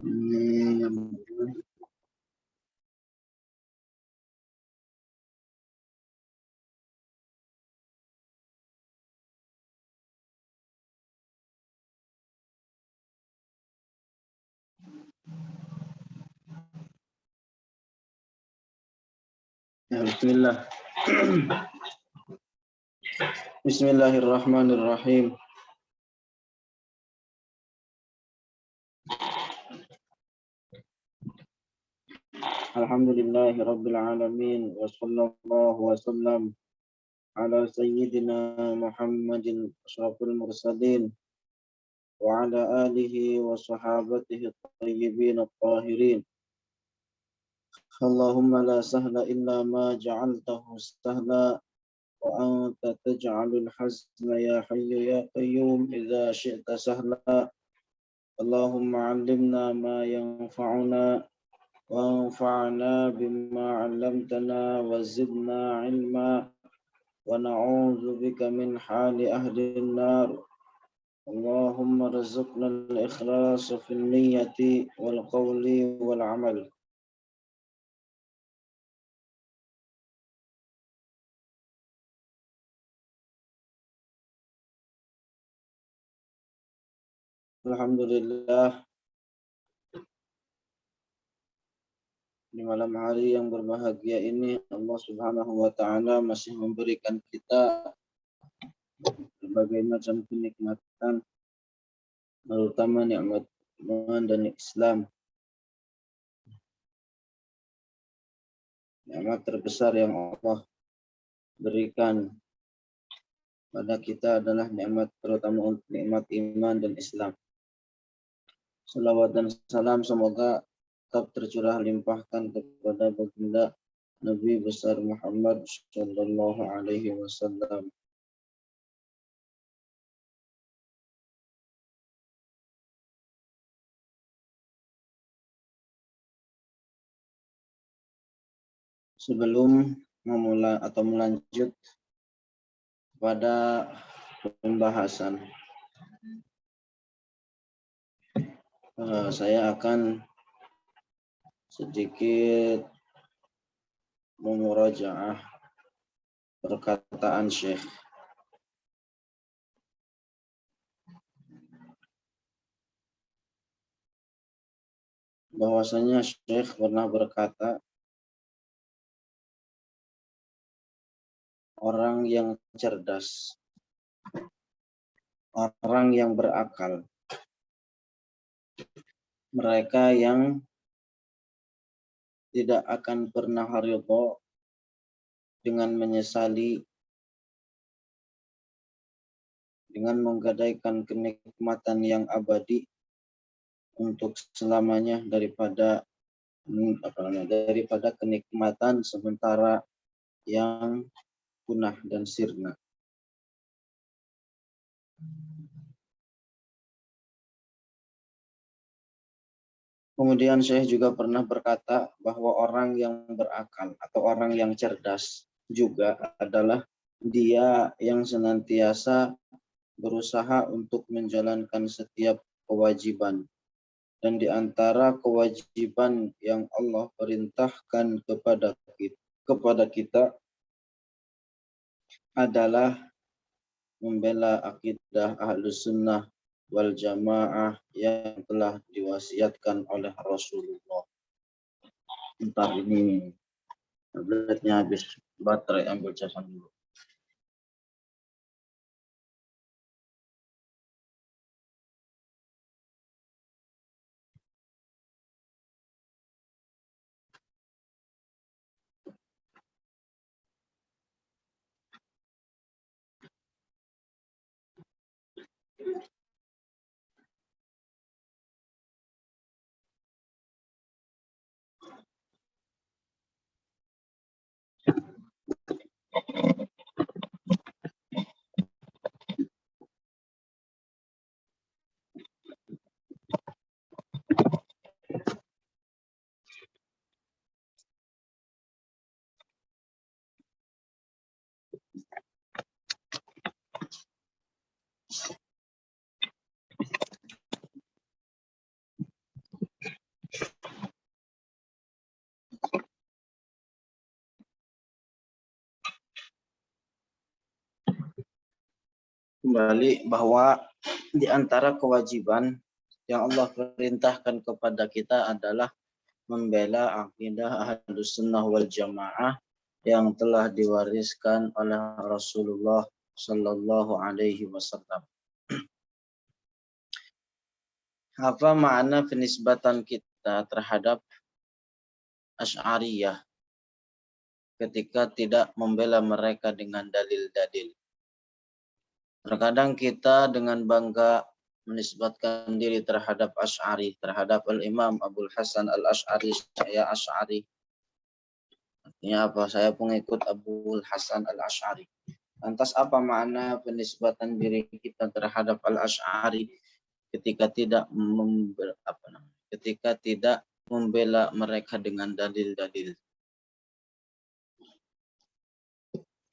Hmm. Ya, bismillah. Bismillahirrahmanirrahim. Alhamdulillahi rabbil alamin wa sallallahu wa sallam ala sayyidina Muhammadin asyrafil mursalin wa ala alihi wa sahabatihi at-tayyibin at-tahirin. Allahumma la sahla illa ma ja'altahu sahla wa anta taj'alul hazna ya hayyu ya qayyum idza syi'ta sahla. Allahumma 'allimna ma yanfa'una وانفعنا بما علمتنا وزدنا علما ونعوذ بك من حال أهل النار اللهم ارزقنا الإخلاص في النية والقول والعمل. Alhamdulillah, di malam hari yang berbahagia ini Allah Subhanahu wa taala masih memberikan kita berbagai macam kenikmatan, terutama nikmat iman dan Islam. Nikmat terbesar yang Allah berikan pada kita adalah nikmat, terutama untuk nikmat iman dan Islam. Salawat dan salam semoga tetap tercurah limpahkan kepada baginda Nabi besar Muhammad sallallahu alaihi wasallam. Sebelum memulai atau melanjut pada pembahasan, saya akan sedikit memurajaah perkataan Syekh. Bahwasanya Syekh pernah berkata, orang yang cerdas, orang yang berakal, mereka yang tidak akan pernah ridha dengan menyesali, dengan menggadaikan kenikmatan yang abadi untuk selamanya daripada kenikmatan sementara yang punah dan sirna. Kemudian saya juga pernah berkata bahwa orang yang berakal atau orang yang cerdas juga adalah dia yang senantiasa berusaha untuk menjalankan setiap kewajiban. Dan di antara kewajiban yang Allah perintahkan kepada kita adalah membela akidah Ahlus Sunnah wal Jamaah yang telah diwasiatkan oleh Rasulullah. Entar ini tabletnya habis baterai, ambil casan dulu. kembali bahwa di antara kewajiban yang Allah perintahkan kepada kita adalah membela akidah Ahlus Sunnah wal Jamaah yang telah diwariskan oleh Rasulullah Sallallahu Alaihi Wasallam. Apa makna penisbatan kita terhadap Asy'ariyah ketika tidak membela mereka dengan dalil-dalil? Terkadang kita dengan bangga menisbatkan diri terhadap Asy'ari, terhadap Al-Imam Abul Hasan Al-Asy'ari, saya Asy'ari. Artinya apa? Saya pengikut Abul Hasan Al-Asy'ari. Lantas apa makna penisbatan diri kita terhadap Al-Asy'ari ketika tidak membela mereka dengan dalil-dalil?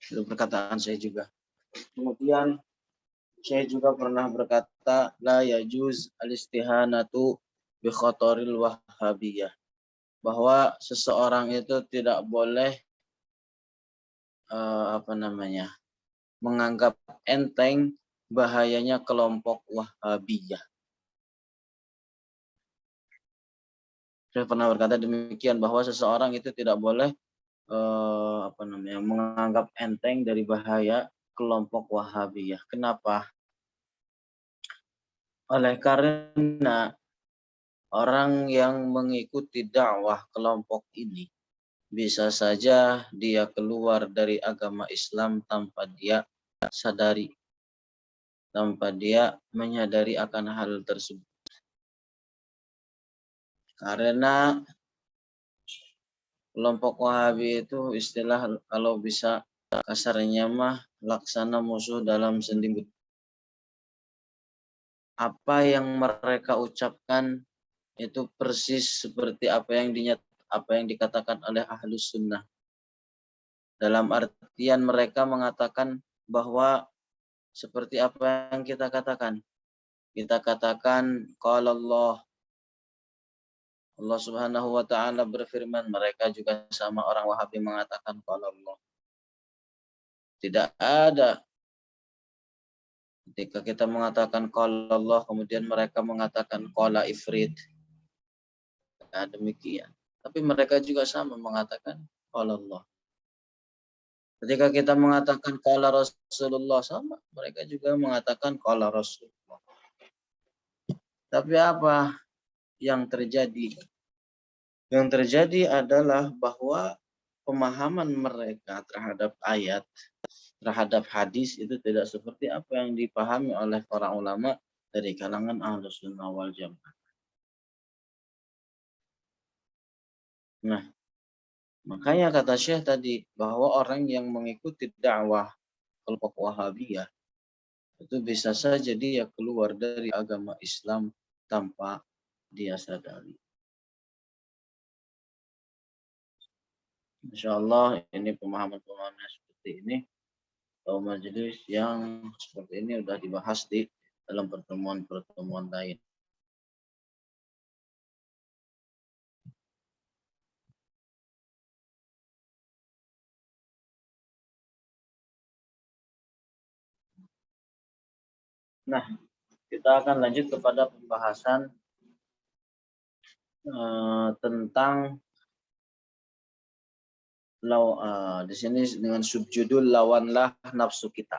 Itu perkataan saya juga. Kemudian saya juga pernah berkata, la yajuz al-istihanatu bi khataril wahhabiyah, bahwa seseorang itu tidak boleh menganggap enteng bahayanya kelompok Wahhabiyah. Saya pernah berkata demikian, bahwa seseorang itu tidak boleh menganggap enteng dari bahaya kelompok Wahhabiyah. Kenapa? Oleh karena orang yang mengikuti dakwah kelompok ini bisa saja dia keluar dari agama Islam tanpa dia sadari, tanpa dia menyadari akan hal tersebut. Karena kelompok Wahabi itu istilah kalau bisa kasarnya mah laksana musuh dalam sendi. Apa yang mereka ucapkan itu persis seperti apa yang dikatakan oleh Ahlus Sunnah. Dalam artian mereka mengatakan bahwa seperti apa yang kita katakan. Kita katakan qala Allah Subhanahu wa ta'ala berfirman, mereka juga sama orang Wahabi mengatakan qala Allah. Tidak ada ketika kita mengatakan qala Allah kemudian mereka mengatakan qala ifrit. Nah, demikian. Tapi mereka juga sama mengatakan qala Allah. Ketika kita mengatakan qala Rasulullah, sama mereka juga mengatakan qala Rasulullah. Tapi apa yang terjadi? Yang terjadi adalah bahwa pemahaman mereka terhadap ayat, terhadap hadis itu tidak seperti apa yang dipahami oleh para ulama dari kalangan Ahlus Sunnah wal Jamaah. Nah, makanya kata Syekh tadi bahwa orang yang mengikuti dakwah kelompok Wahabiyah itu bisa saja dia keluar dari agama Islam tanpa dia sadari. Insyaallah ini pemahaman-pemahaman seperti ini atau majelis yang seperti ini sudah dibahas di dalam pertemuan-pertemuan lain. Nah, kita akan lanjut kepada pembahasan tentang di sini dengan subjudul lawanlah nafsu kita.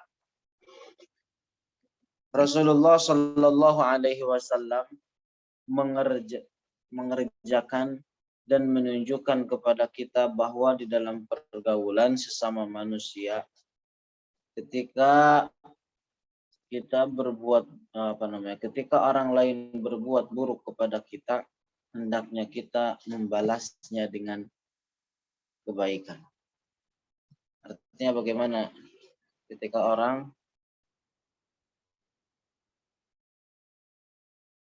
Rasulullah Shallallahu Alaihi Wasallam mengerjakan dan menunjukkan kepada kita bahwa di dalam pergaulan sesama manusia, ketika kita berbuat ketika orang lain berbuat buruk kepada kita, hendaknya kita membalasnya dengan kebaikan. Artinya bagaimana? Ketika orang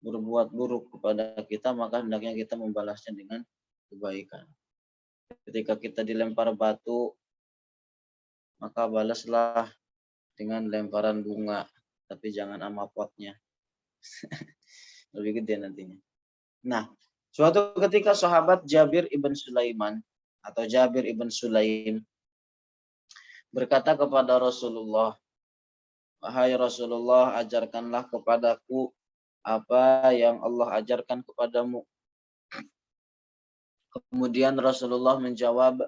berbuat buruk kepada kita, maka hendaknya kita membalasnya dengan kebaikan. Ketika kita dilempar batu, maka balaslah dengan lemparan bunga, tapi jangan sama potnya. Lebih gede nantinya. Nah, suatu ketika sahabat Jabir ibn Sulaiman atau Jabir ibn Sulaim berkata kepada Rasulullah, Wahai Rasulullah, ajarkanlah kepadaku apa yang Allah ajarkan kepadamu. Kemudian Rasulullah menjawab,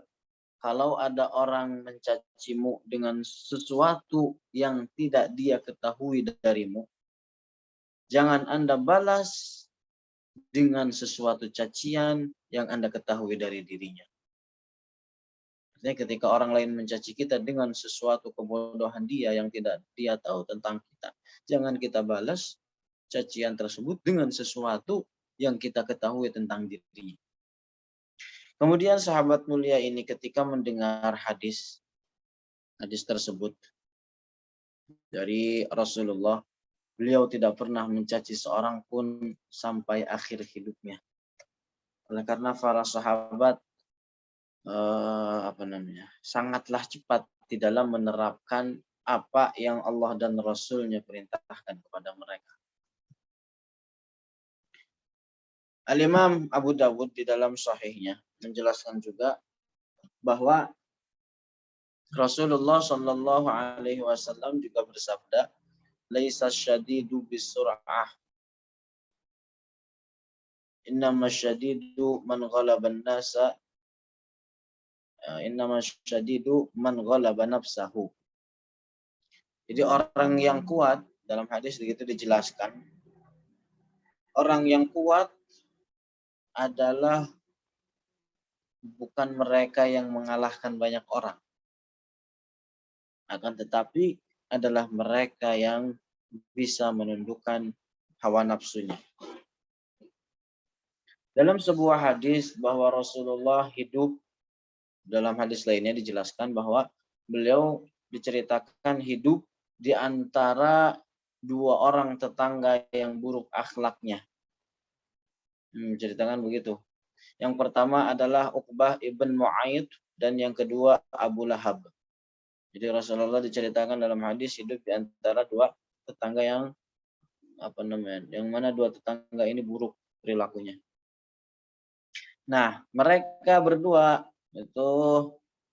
kalau ada orang mencacimu dengan sesuatu yang tidak dia ketahui darimu, jangan Anda balas dengan sesuatu cacian yang Anda ketahui dari dirinya. Artinya ketika orang lain mencaci kita dengan sesuatu kebodohan dia yang tidak dia tahu tentang kita, jangan kita balas cacian tersebut dengan sesuatu yang kita ketahui tentang dirinya. Kemudian sahabat mulia ini ketika mendengar hadis tersebut dari Rasulullah, beliau tidak pernah mencaci seorang pun sampai akhir hidupnya. Oleh karena para sahabat sangatlah cepat di dalam menerapkan apa yang Allah dan Rasul-Nya perintahkan kepada mereka. Al-Imam Abu Dawud di dalam sahihnya menjelaskan juga bahwa Rasulullah Shallallahu Alaihi Wasallam juga bersabda, "Laisa syadidu bisur'ah, innama syadidu man ghalaban nasa, innama syadidu man ghalaba nafsahu." Jadi orang yang kuat, dalam hadis begitu dijelaskan, orang yang kuat adalah bukan mereka yang mengalahkan banyak orang, akan tetapi adalah mereka yang bisa menundukkan hawa nafsunya. Dalam sebuah hadis bahwa Rasulullah hidup, dalam hadis lainnya dijelaskan bahwa beliau diceritakan hidup di antara dua orang tetangga yang buruk akhlaknya. Menceritakan begitu. Yang pertama adalah Uqbah ibn Mu'ayyid dan yang kedua Abu Lahab. Jadi Rasulullah diceritakan dalam hadis hidup di antara dua tetangga yang mana dua tetangga ini buruk perilakunya. Nah, mereka berdua itu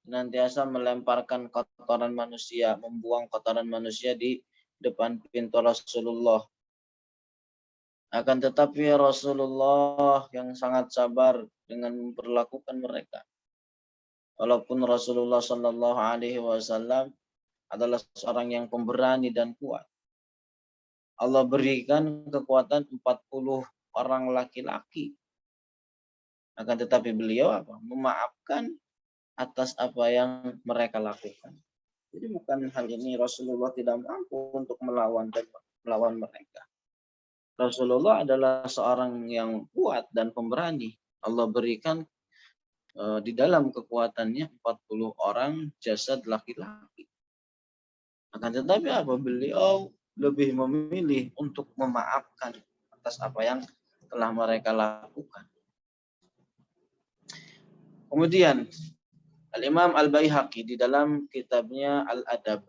senantiasa melemparkan kotoran manusia, membuang kotoran manusia di depan pintu Rasulullah. Akan tetapi Rasulullah yang sangat sabar dengan memperlakukan mereka. Walaupun Rasulullah Shallallahu Alaihi Wasallam adalah seorang yang pemberani dan kuat, Allah berikan kekuatan 40 orang laki-laki. Akan tetapi beliau memaafkan atas apa yang mereka lakukan. Jadi bukan hal ini Rasulullah tidak mampu untuk melawan mereka. Rasulullah adalah seorang yang kuat dan pemberani. Allah berikan di dalam kekuatannya 40 orang jasad laki-laki. Akan tetapi beliau lebih memilih untuk memaafkan atas apa yang telah mereka lakukan. Kemudian Al-Imam Al-Baihaqi di dalam kitabnya Al-Adab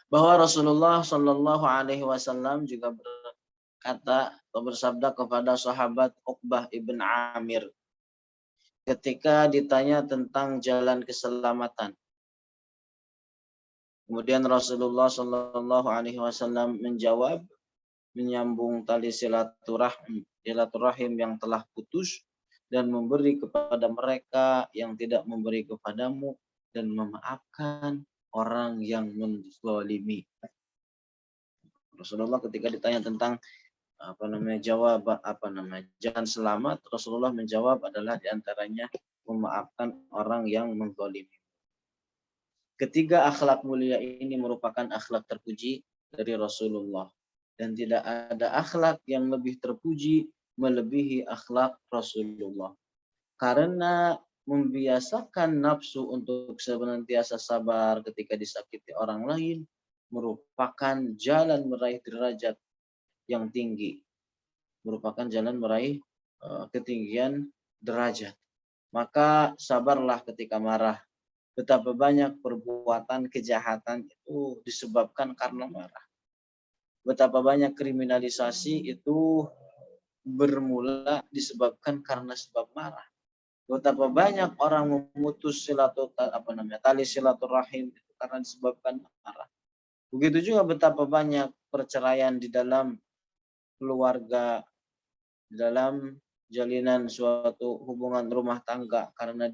bahwa Rasulullah Shallallahu Alaihi Wasallam juga berkata atau bersabda kepada sahabat Uqbah ibn Amir ketika ditanya tentang jalan keselamatan. Kemudian Rasulullah Shallallahu Alaihi Wasallam menjawab, menyambung tali silaturahim yang telah putus dan memberi kepada mereka yang tidak memberi kepadamu dan memaafkan orang yang menzalimi. Rasulullah ketika ditanya tentang jalan selamat, Rasulullah menjawab adalah diantaranya memaafkan orang yang menzalimi. Ketiga akhlak mulia ini merupakan akhlak terpuji dari Rasulullah. Dan tidak ada akhlak yang lebih terpuji melebihi akhlak Rasulullah. Karena membiasakan nafsu untuk senantiasa sabar ketika disakiti orang lain merupakan jalan meraih derajat yang tinggi. Merupakan jalan meraih ketinggian derajat. Maka sabarlah ketika marah. Betapa banyak perbuatan kejahatan itu disebabkan karena marah. Betapa banyak kriminalisasi itu bermula disebabkan karena sebab marah. Betapa banyak orang memutus tali silaturahim itu karena disebabkan marah. Begitu juga betapa banyak perceraian di dalam keluarga, di dalam jalinan suatu hubungan rumah tangga karena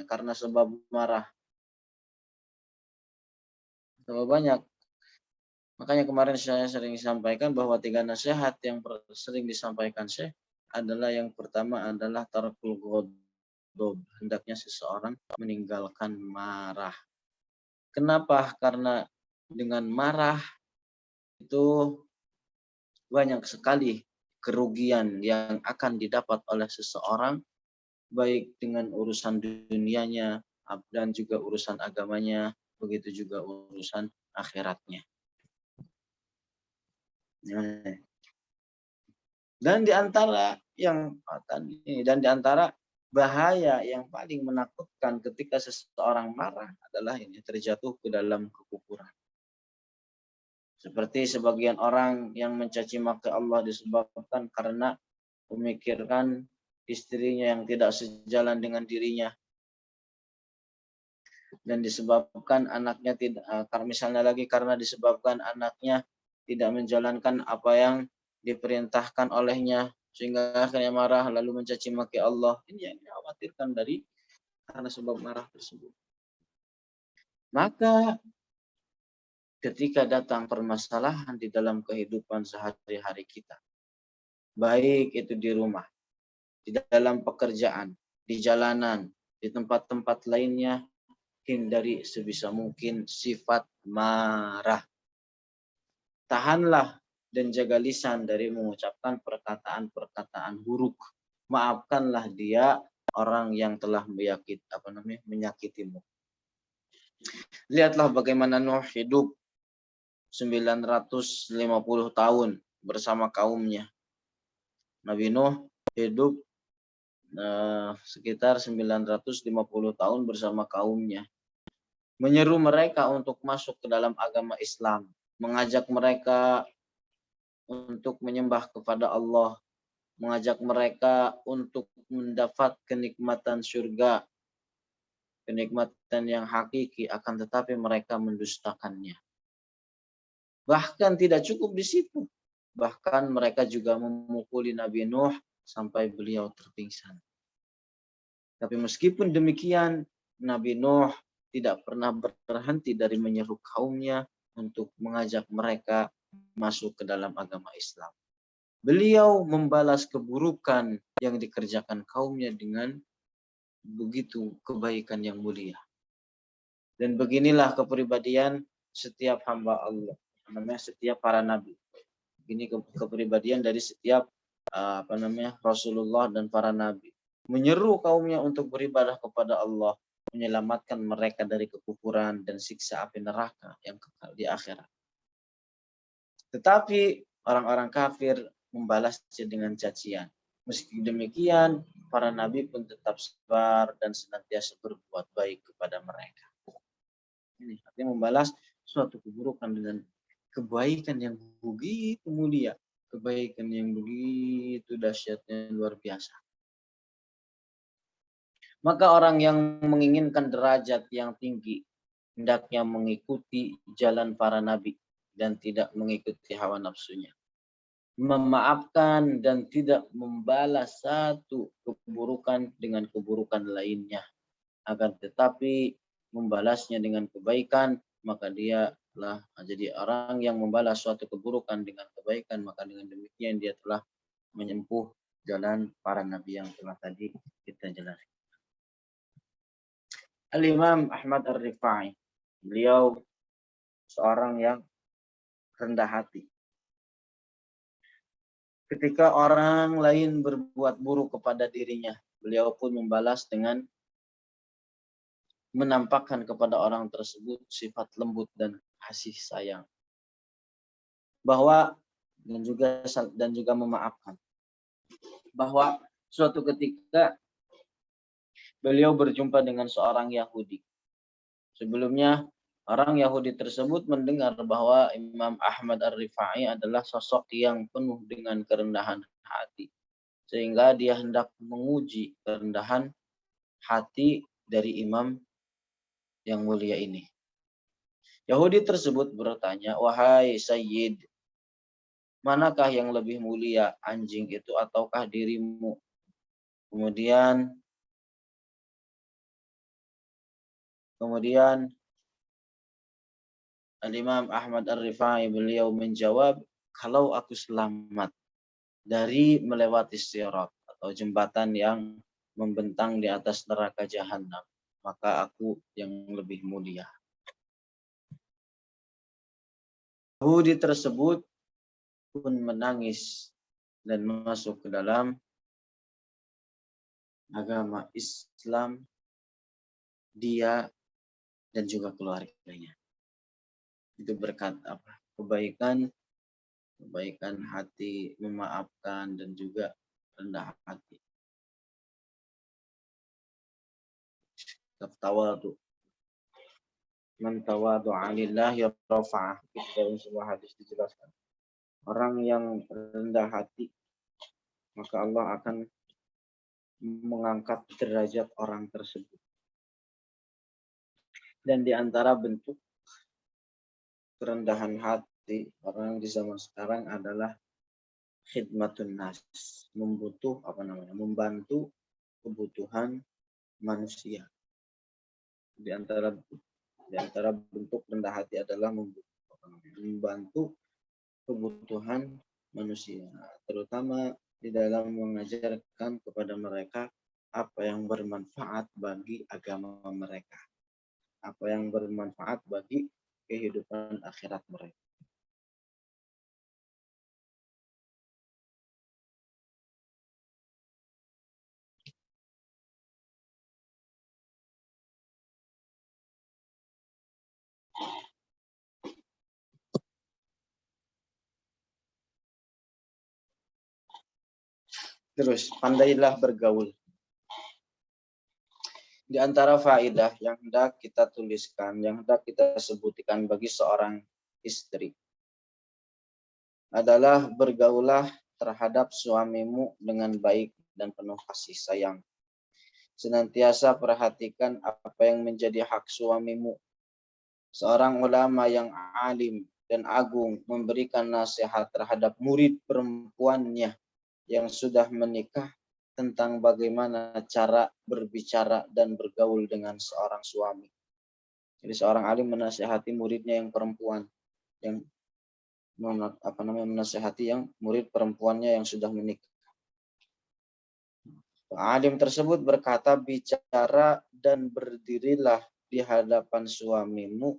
karena sebab marah. Betapa banyak. Makanya kemarin saya sering sampaikan bahwa 3 nasihat yang sering disampaikan Syekh adalah yang pertama adalah tarkul ghadab. Hendaknya seseorang meninggalkan marah. Kenapa? Karena dengan marah itu banyak sekali kerugian yang akan didapat oleh seseorang, baik dengan urusan dunianya dan juga urusan agamanya, begitu juga urusan akhiratnya. Dan di antara bahaya yang paling menakutkan ketika seseorang marah adalah ini terjatuh ke dalam kekufuran. Seperti sebagian orang yang mencaci maki Allah disebabkan karena memikirkan istrinya yang tidak sejalan dengan dirinya, dan disebabkan anaknya karena disebabkan anaknya tidak menjalankan apa yang diperintahkan olehnya sehingga akhirnya marah lalu mencaci maki Allah. Ini yang dikhawatirkan karena sebab marah tersebut. Maka ketika datang permasalahan di dalam kehidupan sehari-hari kita, baik itu di rumah, di dalam pekerjaan, di jalanan, di tempat-tempat lainnya, hindari sebisa mungkin sifat marah. Tahanlah dan jaga lisan dari mengucapkan perkataan-perkataan buruk. Maafkanlah dia, orang yang telah menyakitimu. Lihatlah bagaimana Nuh hidup 950 tahun bersama kaumnya. Nabi Nuh hidup sekitar 950 tahun bersama kaumnya. Menyeru mereka untuk masuk ke dalam agama Islam, mengajak mereka untuk menyembah kepada Allah, mengajak mereka untuk mendapat kenikmatan surga, kenikmatan yang hakiki, akan tetapi mereka mendustakannya. Bahkan tidak cukup di situ. Bahkan mereka juga memukuli Nabi Nuh sampai beliau terpingsan. Tapi meskipun demikian, Nabi Nuh tidak pernah berhenti dari menyeru kaumnya untuk mengajak mereka masuk ke dalam agama Islam. Beliau membalas keburukan yang dikerjakan kaumnya dengan begitu kebaikan yang mulia. Dan beginilah kepribadian setiap hamba Allah, setiap para nabi. Ini kepribadian dari setiap Rasulullah dan para nabi. Menyeru kaumnya untuk beribadah kepada Allah, menyelamatkan mereka dari kekufuran dan siksa api neraka yang kekal di akhirat. Tetapi orang-orang kafir membalasnya dengan cacian. Meski demikian, para nabi pun tetap sabar dan senantiasa berbuat baik kepada mereka. Ini artinya membalas suatu keburukan dengan kebaikan yang begitu mulia, kebaikan yang begitu dahsyatnya, luar biasa. Maka orang yang menginginkan derajat yang tinggi hendaknya mengikuti jalan para nabi dan tidak mengikuti hawa nafsunya. Memaafkan dan tidak membalas satu keburukan dengan keburukan lainnya, akan tetapi membalasnya dengan kebaikan, maka dia telah jadi orang yang membalas suatu keburukan dengan kebaikan, maka dengan demikian dia telah menyempuh jalan para nabi yang telah tadi kita jelaskan. Al-Imam Ahmad Ar-Rifai, beliau seorang yang rendah hati. Ketika orang lain berbuat buruk kepada dirinya, beliau pun membalas dengan menampakkan kepada orang tersebut sifat lembut dan kasih sayang. Dan juga memaafkan. Bahwa suatu ketika beliau berjumpa dengan seorang Yahudi. Sebelumnya orang Yahudi tersebut mendengar bahwa Imam Ahmad Ar-Rifai adalah sosok yang penuh dengan kerendahan hati. sehingga dia hendak menguji kerendahan hati dari imam yang mulia ini. Yahudi tersebut bertanya, "Wahai Sayyid, manakah yang lebih mulia, anjing itu ataukah dirimu?" Kemudian Al-Imam Ahmad Ar-Rifai beliau menjawab, "Kalau aku selamat dari melewati sirat atau jembatan yang membentang di atas neraka jahanam, maka aku yang lebih mulia." Yahudi tersebut pun menangis dan masuk ke dalam agama Islam, dia dan juga keluarganya. Itu berkat apa? Kebaikan hati, memaafkan dan juga rendah hati. Tawadu. Man tawadu'a lillahi rafa'ah. Dalam sebuah hadis dijelaskan. Orang yang rendah hati, maka Allah akan mengangkat derajat orang tersebut. Dan di antara bentuk kerendahan hati orang di zaman sekarang adalah khidmatun nas, membantu kebutuhan manusia. Di antara bentuk rendah hati adalah membantu kebutuhan manusia, terutama di dalam mengajarkan kepada mereka apa yang bermanfaat bagi agama mereka, apa yang bermanfaat bagi kehidupan akhirat mereka. Terus, pandailah bergaul. Di antara faedah yang hendak kita tuliskan, yang hendak kita sebutkan bagi seorang istri adalah bergaulah terhadap suamimu dengan baik dan penuh kasih sayang. Senantiasa perhatikan apa yang menjadi hak suamimu. Seorang ulama yang alim dan agung memberikan nasihat terhadap murid perempuannya yang sudah menikah tentang bagaimana cara berbicara dan bergaul dengan seorang suami. Jadi seorang alim menasihati muridnya yang perempuan, yang menasihati yang murid perempuannya yang sudah menikah. Alim tersebut berkata, "Bicara dan berdirilah di hadapan suamimu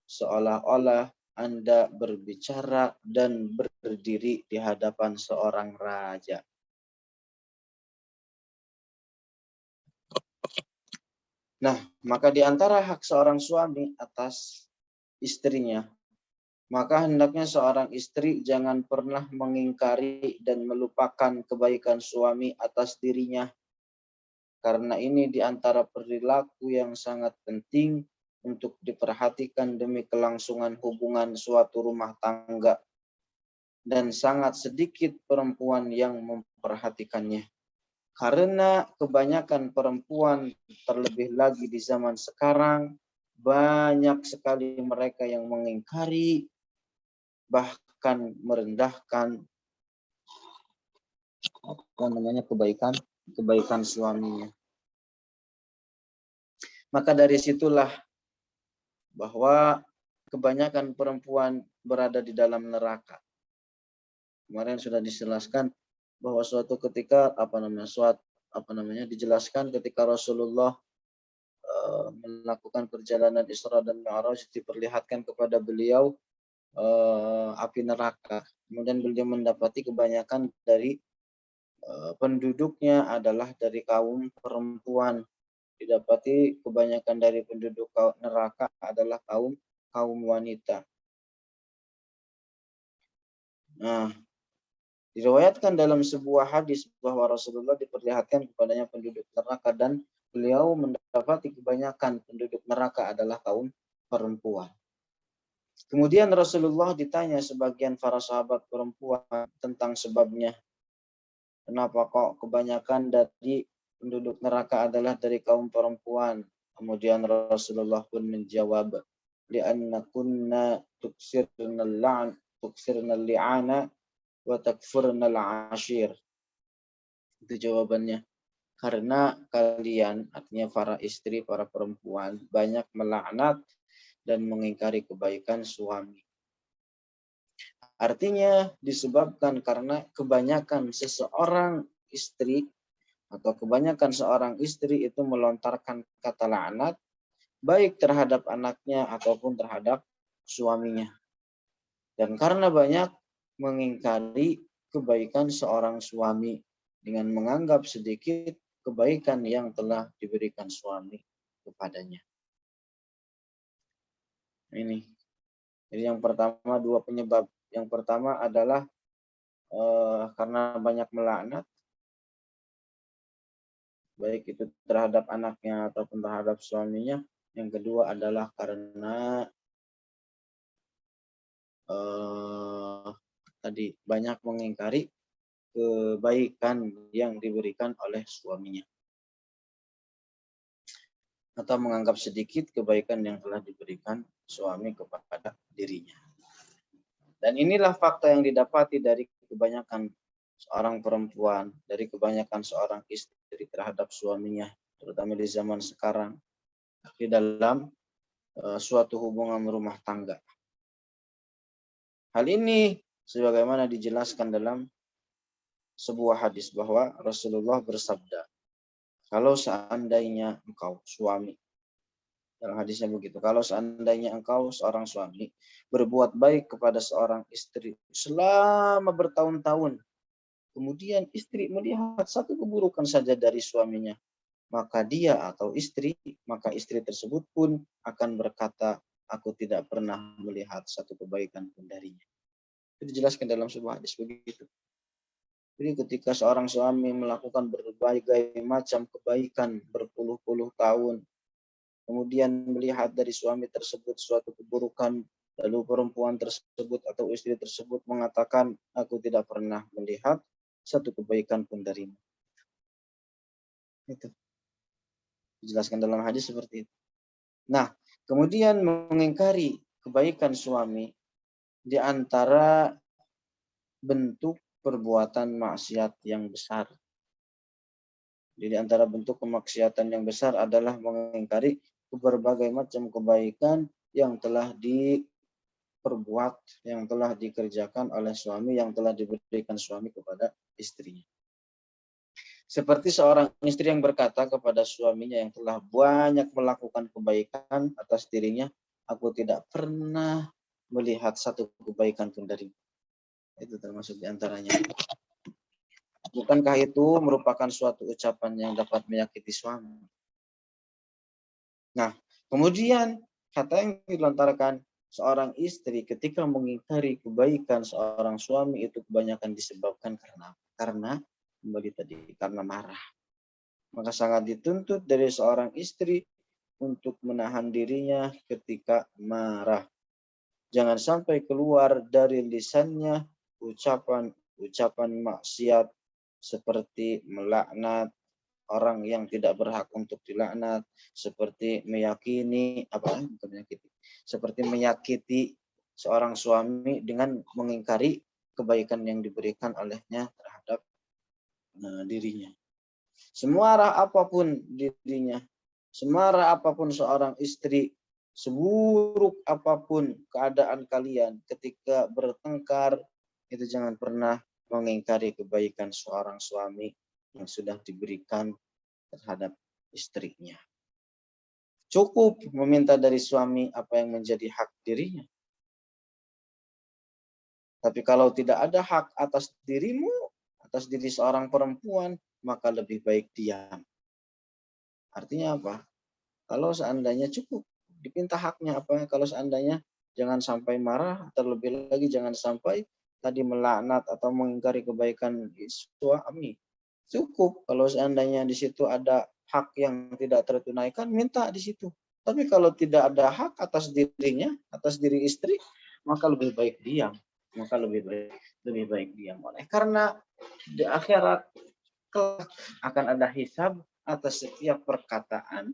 seolah-olah Anda berbicara dan berdiri di hadapan seorang raja." Nah, maka di antara hak seorang suami atas istrinya, maka hendaknya seorang istri jangan pernah mengingkari dan melupakan kebaikan suami atas dirinya. Karena ini di antara perilaku yang sangat penting untuk diperhatikan demi kelangsungan hubungan suatu rumah tangga. Dan sangat sedikit perempuan yang memperhatikannya. Karena kebanyakan perempuan, terlebih lagi di zaman sekarang, banyak sekali mereka yang mengingkari, bahkan merendahkan kebaikan suaminya. Maka dari situlah bahwa kebanyakan perempuan berada di dalam neraka. Kemarin sudah dijelaskan bahwa suatu ketika dijelaskan ketika Rasulullah melakukan perjalanan Isra dan Mi'raj, diperlihatkan kepada beliau api neraka. Kemudian beliau mendapati kebanyakan dari penduduknya adalah dari kaum perempuan. Didapati kebanyakan dari penduduk neraka adalah kaum wanita. Nah, diriwayatkan dalam sebuah hadis bahwa Rasulullah diperlihatkan kepadanya penduduk neraka dan beliau mendapati kebanyakan penduduk neraka adalah kaum perempuan. Kemudian Rasulullah ditanya sebagian para sahabat perempuan tentang sebabnya. Kenapa kok kebanyakan dari penduduk neraka adalah dari kaum perempuan? Kemudian Rasulullah pun menjawab, li'anna kunna tuksirna li'ana wa takfurna al-ashir. Itu jawabannya. Karena kalian, artinya para istri, para perempuan, banyak melaknat dan mengingkari kebaikan suami. Artinya disebabkan karena kebanyakan seseorang istri atau kebanyakan seorang istri itu melontarkan kata laknat baik terhadap anaknya ataupun terhadap suaminya. Dan karena banyak mengingkari kebaikan seorang suami dengan menganggap sedikit kebaikan yang telah diberikan suami kepadanya. Ini. Jadi yang pertama, dua penyebab. Yang pertama adalah karena banyak melaknat, baik itu terhadap anaknya ataupun terhadap suaminya. Yang kedua adalah karena tadi banyak mengingkari kebaikan yang diberikan oleh suaminya. Atau menganggap sedikit kebaikan yang telah diberikan suami kepada dirinya. Dan inilah fakta yang didapati dari kebanyakan seorang perempuan, dari kebanyakan seorang istri terhadap suaminya, terutama di zaman sekarang, di dalam suatu hubungan rumah tangga. Hal ini sebagaimana dijelaskan dalam sebuah hadis bahwa Rasulullah bersabda, kalau seandainya engkau suami, dalam hadisnya begitu, kalau seandainya engkau seorang suami berbuat baik kepada seorang istri selama bertahun-tahun, kemudian istri melihat satu keburukan saja dari suaminya, maka maka istri tersebut pun akan berkata, aku tidak pernah melihat satu kebaikan pun darinya. Itu dijelaskan dalam sebuah hadis begitu. Jadi ketika seorang suami melakukan berbagai macam kebaikan berpuluh-puluh tahun, kemudian melihat dari suami tersebut suatu keburukan, lalu perempuan tersebut atau istri tersebut mengatakan, aku tidak pernah melihat satu kebaikan pun darimu. Itu dijelaskan dalam hadis seperti itu. Nah, kemudian mengingkari kebaikan suami di antara bentuk perbuatan maksiat yang besar. Jadi antara bentuk kemaksiatan yang besar adalah mengingkari berbagai macam kebaikan yang telah diperbuat, yang telah dikerjakan oleh suami, yang telah diberikan suami kepada istrinya. Seperti seorang istri yang berkata kepada suaminya yang telah banyak melakukan kebaikan atas dirinya, aku tidak pernah melihat satu kebaikan pun darimu. Itu termasuk diantaranya. Bukankah itu merupakan suatu ucapan yang dapat menyakiti suami? Nah, kemudian kata yang dilontarkan seorang istri ketika mengingkari kebaikan seorang suami itu kebanyakan disebabkan karena kembali tadi, karena marah. Maka sangat dituntut dari seorang istri untuk menahan dirinya ketika marah. Jangan sampai keluar dari lisannya ucapan maksiat seperti melaknat orang yang tidak berhak untuk dilaknat, seperti menyakiti seorang suami dengan mengingkari kebaikan yang diberikan olehnya terhadap dirinya. Semarah apapun dirinya, semarah apapun seorang istri, seburuk apapun keadaan kalian ketika bertengkar, itu jangan pernah mengingkari kebaikan seorang suami yang sudah diberikan terhadap istrinya. Cukup meminta dari suami apa yang menjadi hak dirinya. Tapi kalau tidak ada hak atas dirimu, atas diri seorang perempuan, maka lebih baik diam. Artinya apa? Kalau seandainya cukup dipinta haknya apa? Kalau seandainya jangan sampai marah, terlebih lagi jangan sampai tadi melaknat atau mengingkari kebaikan suami. Cukup kalau seandainya di situ ada hak yang tidak tertunaikan, minta di situ. Tapi kalau tidak ada hak atas dirinya, atas diri istri, maka lebih baik diam. Oleh karena di akhirat kelak akan ada hisab atas setiap perkataan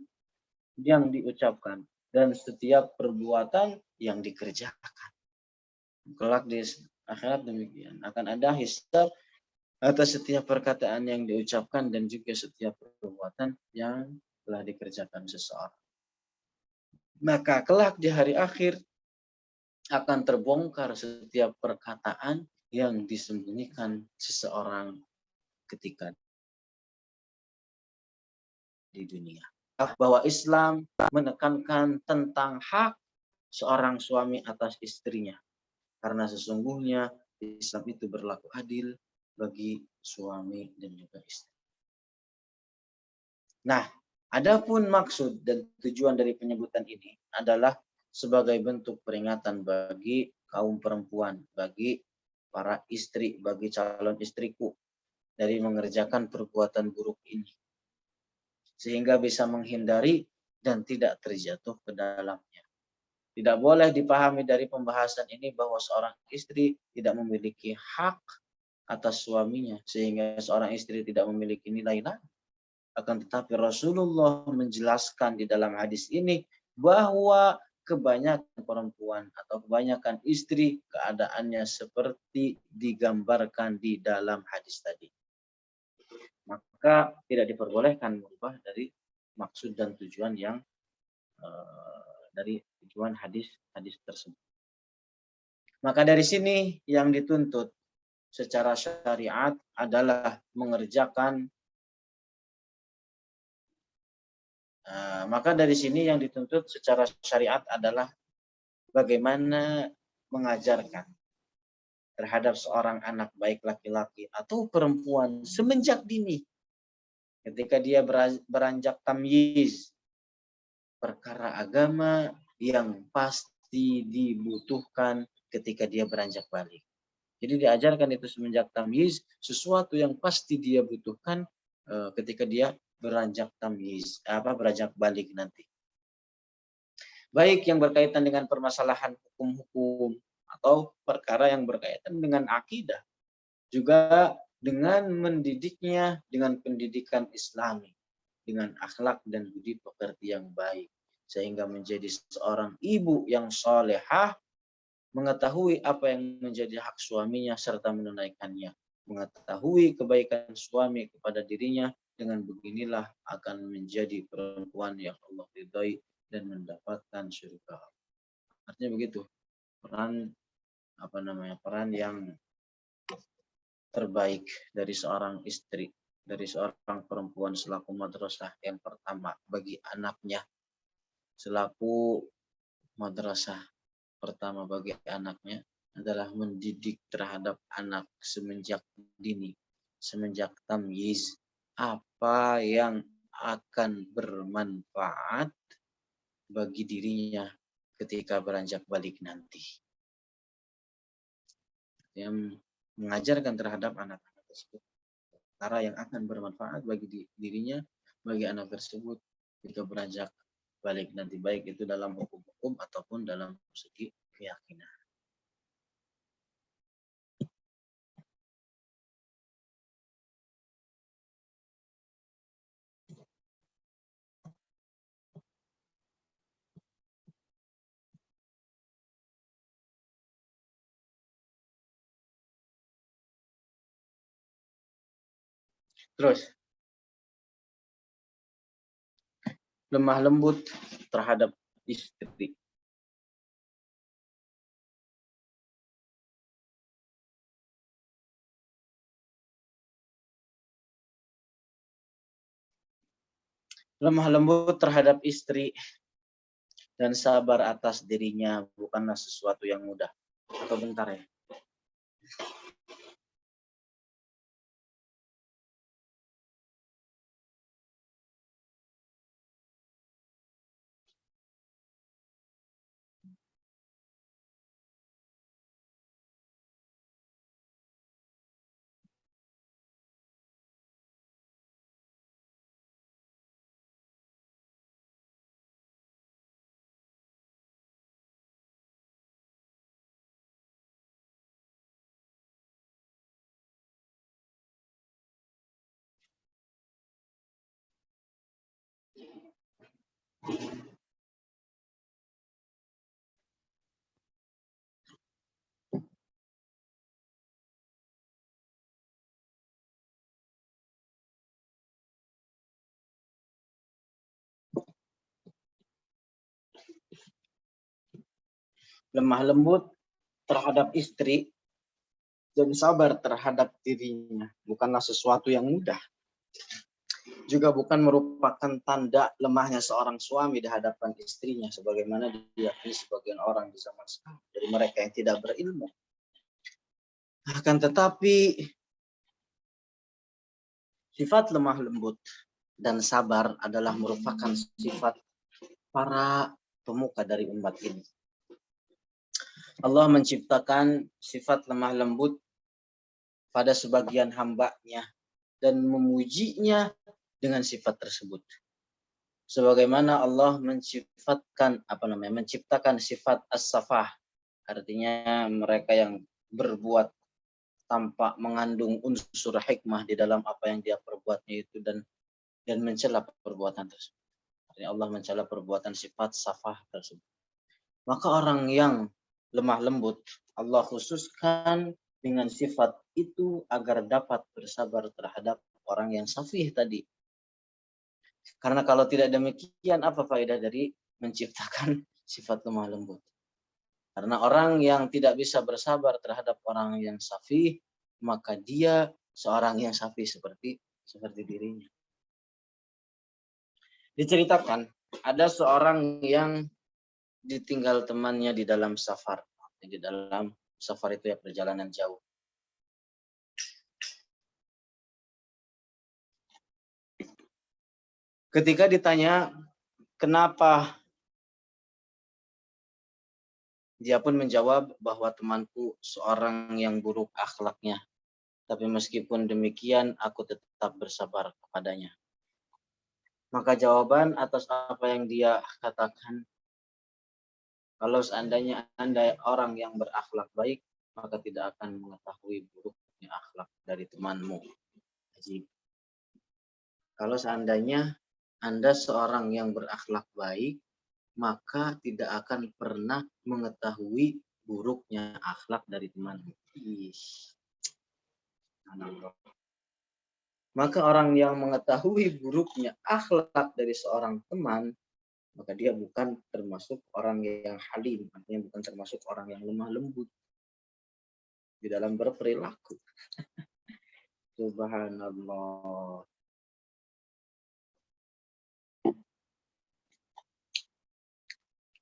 yang diucapkan dan setiap perbuatan yang dikerjakan. Kelak di akhirat demikian, akan ada hisab atas setiap perkataan yang diucapkan dan juga setiap perbuatan yang telah dikerjakan seseorang. Maka kelak di hari akhir akan terbongkar setiap perkataan yang disembunyikan seseorang ketika di dunia. Bahwa Islam menekankan tentang hak seorang suami atas istrinya. Karena sesungguhnya Islam itu berlaku adil bagi suami dan juga istri. Nah, adapun maksud dan tujuan dari penyebutan ini adalah sebagai bentuk peringatan bagi kaum perempuan, bagi para istri, bagi calon istriku dari mengerjakan perbuatan buruk ini. Sehingga bisa menghindari dan tidak terjatuh ke dalamnya. Tidak boleh dipahami dari pembahasan ini bahwa seorang istri tidak memiliki hak atas suaminya, sehingga seorang istri tidak memiliki nilai-nilai. Akan tetapi Rasulullah menjelaskan di dalam hadis ini bahwa kebanyakan perempuan atau kebanyakan istri keadaannya seperti digambarkan di dalam hadis tadi. Maka tidak diperbolehkan merubah dari maksud dan tujuan yang dari tujuan hadis tersebut. Maka dari sini yang dituntut secara syariat adalah mengerjakan maka dari sini yang dituntut secara syariat adalah bagaimana mengajarkan terhadap seorang anak baik laki-laki atau perempuan semenjak dini ketika dia beranjak tamyiz perkara agama yang pasti dibutuhkan ketika dia beranjak balik. Jadi diajarkan itu semenjak tamyiz sesuatu yang pasti dia butuhkan ketika dia beranjak tamyiz, beranjak balik nanti. Baik yang berkaitan dengan permasalahan hukum-hukum atau perkara yang berkaitan dengan akidah. Juga dengan mendidiknya dengan pendidikan Islami, dengan akhlak dan budi pekerti yang baik. Sehingga menjadi seorang ibu yang salehah, mengetahui apa yang menjadi hak suaminya serta menunaikannya. Mengetahui kebaikan suami kepada dirinya, dengan beginilah akan menjadi perempuan yang Allah ridhai dan mendapatkan surga. Artinya begitu. Peran yang terbaik dari seorang istri, dari seorang perempuan selaku madrasah yang pertama bagi anaknya, selaku madrasah pertama bagi anaknya adalah mendidik terhadap anak semenjak dini, semenjak tamyiz, apa yang akan bermanfaat bagi dirinya ketika beranjak balik nanti. Yang mengajarkan terhadap anak-anak tersebut cara yang akan bermanfaat bagi dirinya, bagi anak tersebut ketika beranjak balik nanti, baik itu dalam hukum-hukum ataupun dalam segi keyakinan. Terus, lemah lembut terhadap istri. Lemah lembut terhadap istri dan sabar atas dirinya bukanlah sesuatu yang mudah. Atau bentar ya. Lemah lembut terhadap istri dan sabar terhadap dirinya bukanlah sesuatu yang mudah. Juga bukan merupakan tanda lemahnya seorang suami di hadapan istrinya, sebagaimana diyakini sebagian orang di zaman sekarang dari mereka yang tidak berilmu. Akan tetapi sifat lemah lembut dan sabar adalah merupakan sifat para pemuka dari umat ini. Allah menciptakan sifat lemah lembut pada sebagian hamba-Nya dan memujinya dengan sifat tersebut. Sebagaimana Allah menciptakan sifat as-safah, artinya mereka yang berbuat tanpa mengandung unsur hikmah di dalam apa yang dia perbuatnya itu dan mencela perbuatan tersebut. Artinya Allah mencela perbuatan sifat safah tersebut. Maka orang yang lemah lembut Allah khususkan dengan sifat itu agar dapat bersabar terhadap orang yang safih tadi. Karena kalau tidak demikian, apa faedah dari menciptakan sifat lemah lembut? Karena orang yang tidak bisa bersabar terhadap orang yang safih, maka dia seorang yang safih seperti dirinya. Diceritakan ada seorang yang ditinggal temannya di dalam safar. Di dalam safar itu ya perjalanan jauh. Ketika ditanya kenapa, dia pun menjawab bahwa temanku seorang yang buruk akhlaknya. Tapi meskipun demikian, aku tetap bersabar kepadanya. Maka jawaban atas apa yang dia katakan, kalau seandainya Anda orang yang berakhlak baik, maka tidak akan mengetahui buruknya akhlak dari temanmu. Jadi, kalau seandainya Anda seorang yang berakhlak baik, maka tidak akan pernah mengetahui buruknya akhlak dari temanmu. Maka orang yang mengetahui buruknya akhlak dari seorang teman, maka dia bukan termasuk orang yang halim, artinya bukan termasuk orang yang lemah lembut di dalam berperilaku. Subhanallah.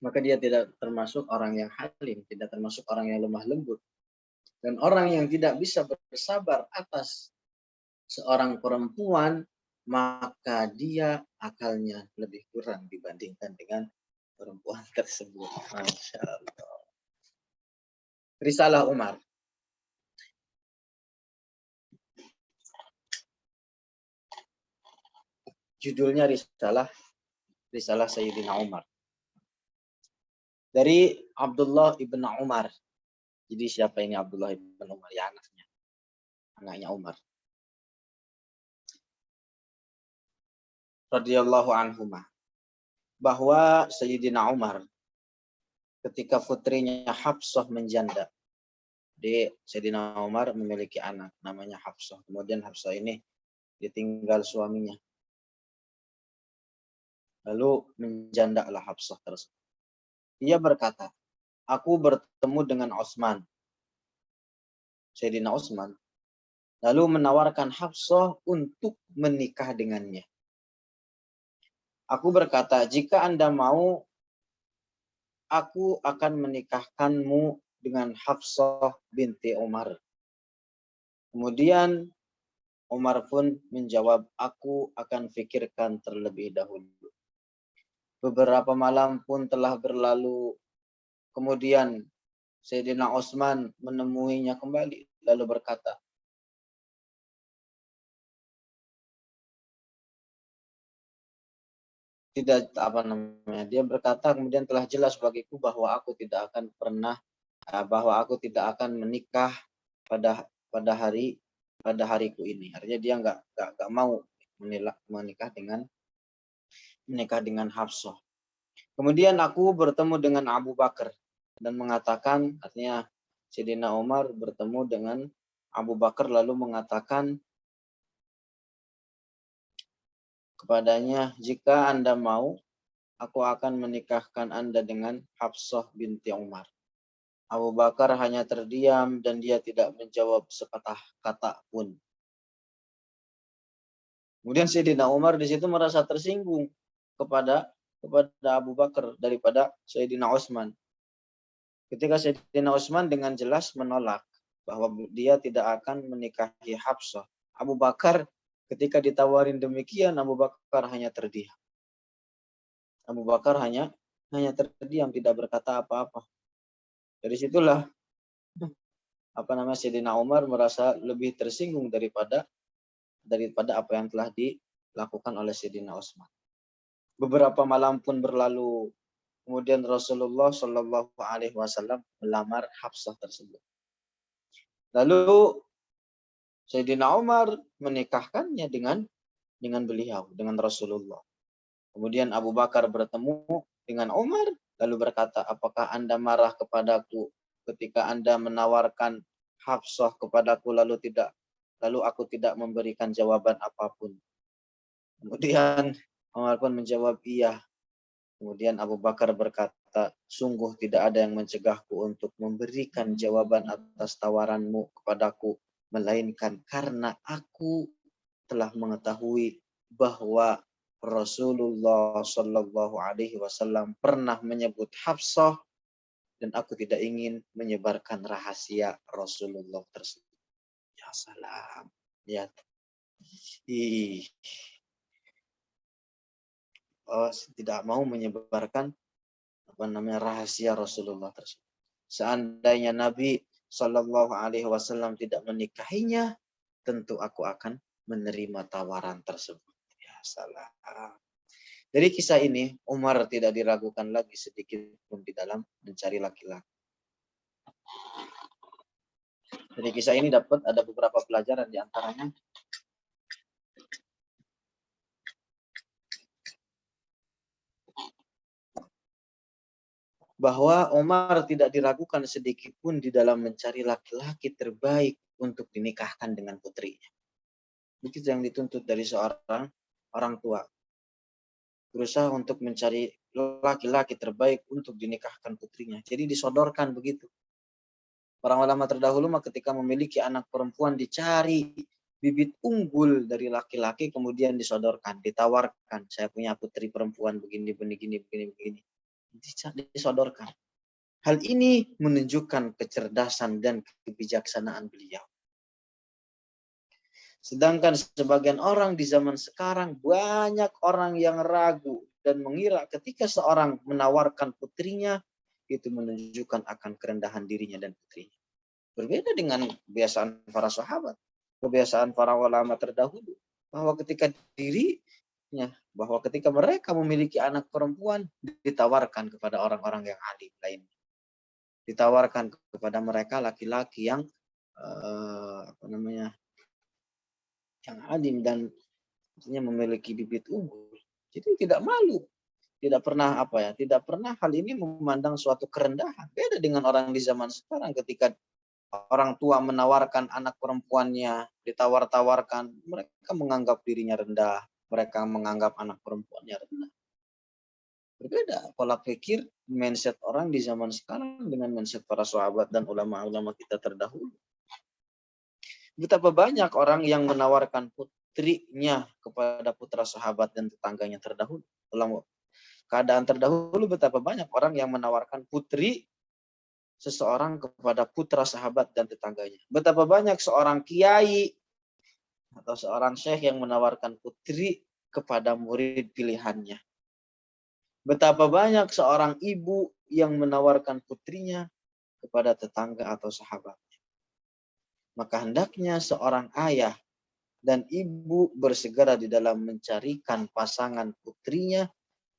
Maka dia tidak termasuk orang yang halim, tidak termasuk orang yang lemah lembut. Dan orang yang tidak bisa bersabar atas seorang perempuan, maka dia akalnya lebih kurang dibandingkan dengan perempuan tersebut. Masya Allah. Risalah Umar. Judulnya Risalah Sayyidina Umar. Dari Abdullah ibn Umar. Jadi siapa ini Abdullah ibn Umar? Ya anaknya Umar. Radhiyallahu anhuma. Bahwa Sayyidina Umar ketika putrinya Hafsah menjanda. Jadi Sayyidina Umar memiliki anak namanya Hafsah. Kemudian Hafsah ini ditinggal suaminya. Lalu menjandalah Hafsah tersebut. Ia berkata, aku bertemu dengan Utsman. Sayyidina Utsman lalu menawarkan Hafsah untuk menikah dengannya. Aku berkata, jika Anda mau, aku akan menikahkanmu dengan Hafsah binti Umar. Kemudian Umar pun menjawab, aku akan pikirkan terlebih dahulu. Beberapa malam pun telah berlalu. Kemudian Sayyidina Utsman menemuinya kembali lalu berkata, dia berkata kemudian telah jelas bagiku bahwa aku tidak akan menikah pada hariku ini. Artinya dia nggak mau menikah dengan Hafsah. Kemudian aku bertemu dengan Abu Bakar dan mengatakan, artinya Sayyidina Umar bertemu dengan Abu Bakar lalu mengatakan kepadanya, jika Anda mau, aku akan menikahkan Anda dengan Hafsah binti Umar. Abu Bakar hanya terdiam dan dia tidak menjawab sepatah kata pun. Kemudian Sayyidina Umar di situ merasa tersinggung kepada Abu Bakar daripada Sayyidina Utsman. Ketika Sayyidina Utsman dengan jelas menolak bahwa dia tidak akan menikahi Hafsah. Abu Bakar ketika ditawarin demikian, Abu Bakar hanya terdiam. Abu Bakar hanya terdiam, tidak berkata apa-apa. Dari situlah Sayyidina Umar merasa lebih tersinggung daripada apa yang telah dilakukan oleh Sayyidina Utsman. Beberapa malam pun berlalu, kemudian Rasulullah Shallallahu Alaihi Wasallam melamar Hafsah tersebut. Lalu Sayyidina Umar menikahkannya dengan beliau, dengan Rasulullah. Kemudian Abu Bakar bertemu dengan Umar, lalu berkata, apakah Anda marah kepadaku ketika Anda menawarkan Hafsah kepadaku lalu aku tidak memberikan jawaban apapun? Kemudian Umar pun menjawab iya. Kemudian Abu Bakar berkata, sungguh tidak ada yang mencegahku untuk memberikan jawaban atas tawaranmu kepadaku, melainkan karena aku telah mengetahui bahwa Rasulullah Shallallahu Alaihi Wasallam pernah menyebut Hafsah dan aku tidak ingin menyebarkan rahasia Rasulullah tersebut. Ya salam. Ya. Tidak mau menyebarkan rahasia Rasulullah tersebut. Seandainya Nabi Shallallahu Alaihi Wasallam tidak menikahinya, tentu aku akan menerima tawaran tersebut. Ya salam. Dari kisah ini, Umar tidak diragukan lagi sedikit pun di dalam mencari laki-laki. Dari kisah ini dapat ada beberapa pelajaran, di antaranya bahwa Umar tidak diragukan sedikit pun di dalam mencari laki-laki terbaik untuk dinikahkan dengan putrinya. Begitu yang dituntut dari seorang orang tua. Berusaha untuk mencari laki-laki terbaik untuk dinikahkan putrinya. Jadi disodorkan begitu. Para ulama terdahulu ketika memiliki anak perempuan dicari bibit unggul dari laki-laki kemudian disodorkan, ditawarkan. Saya punya putri perempuan begini. Disodorkan. Hal ini menunjukkan kecerdasan dan kebijaksanaan beliau. Sedangkan sebagian orang di zaman sekarang banyak orang yang ragu dan mengira ketika seorang menawarkan putrinya itu menunjukkan akan kerendahan dirinya dan putrinya. Berbeda dengan kebiasaan para sahabat, kebiasaan para ulama terdahulu, bahwa ketika mereka memiliki anak perempuan ditawarkan kepada orang-orang yang alim lainnya. Ditawarkan kepada mereka laki-laki yang yang alim dan memiliki bibit unggul. Jadi tidak malu, tidak pernah hal ini memandang suatu kerendahan. Beda dengan orang di zaman sekarang ketika orang tua menawarkan anak perempuannya, ditawar-tawarkan, mereka menganggap dirinya rendah, mereka menganggap anak perempuannya rendah. Berbeda pola pikir, mindset orang di zaman sekarang dengan mindset para sahabat dan ulama-ulama kita terdahulu. Betapa banyak orang yang menawarkan putrinya kepada putra sahabat dan tetangganya terdahulu. Dalam keadaan terdahulu betapa banyak orang yang menawarkan putri seseorang kepada putra sahabat dan tetangganya. Betapa banyak seorang kiai atau seorang syekh yang menawarkan putri kepada murid pilihannya. Betapa banyak seorang ibu yang menawarkan putrinya kepada tetangga atau sahabatnya. Maka hendaknya seorang ayah dan ibu bersegera di dalam mencarikan pasangan putrinya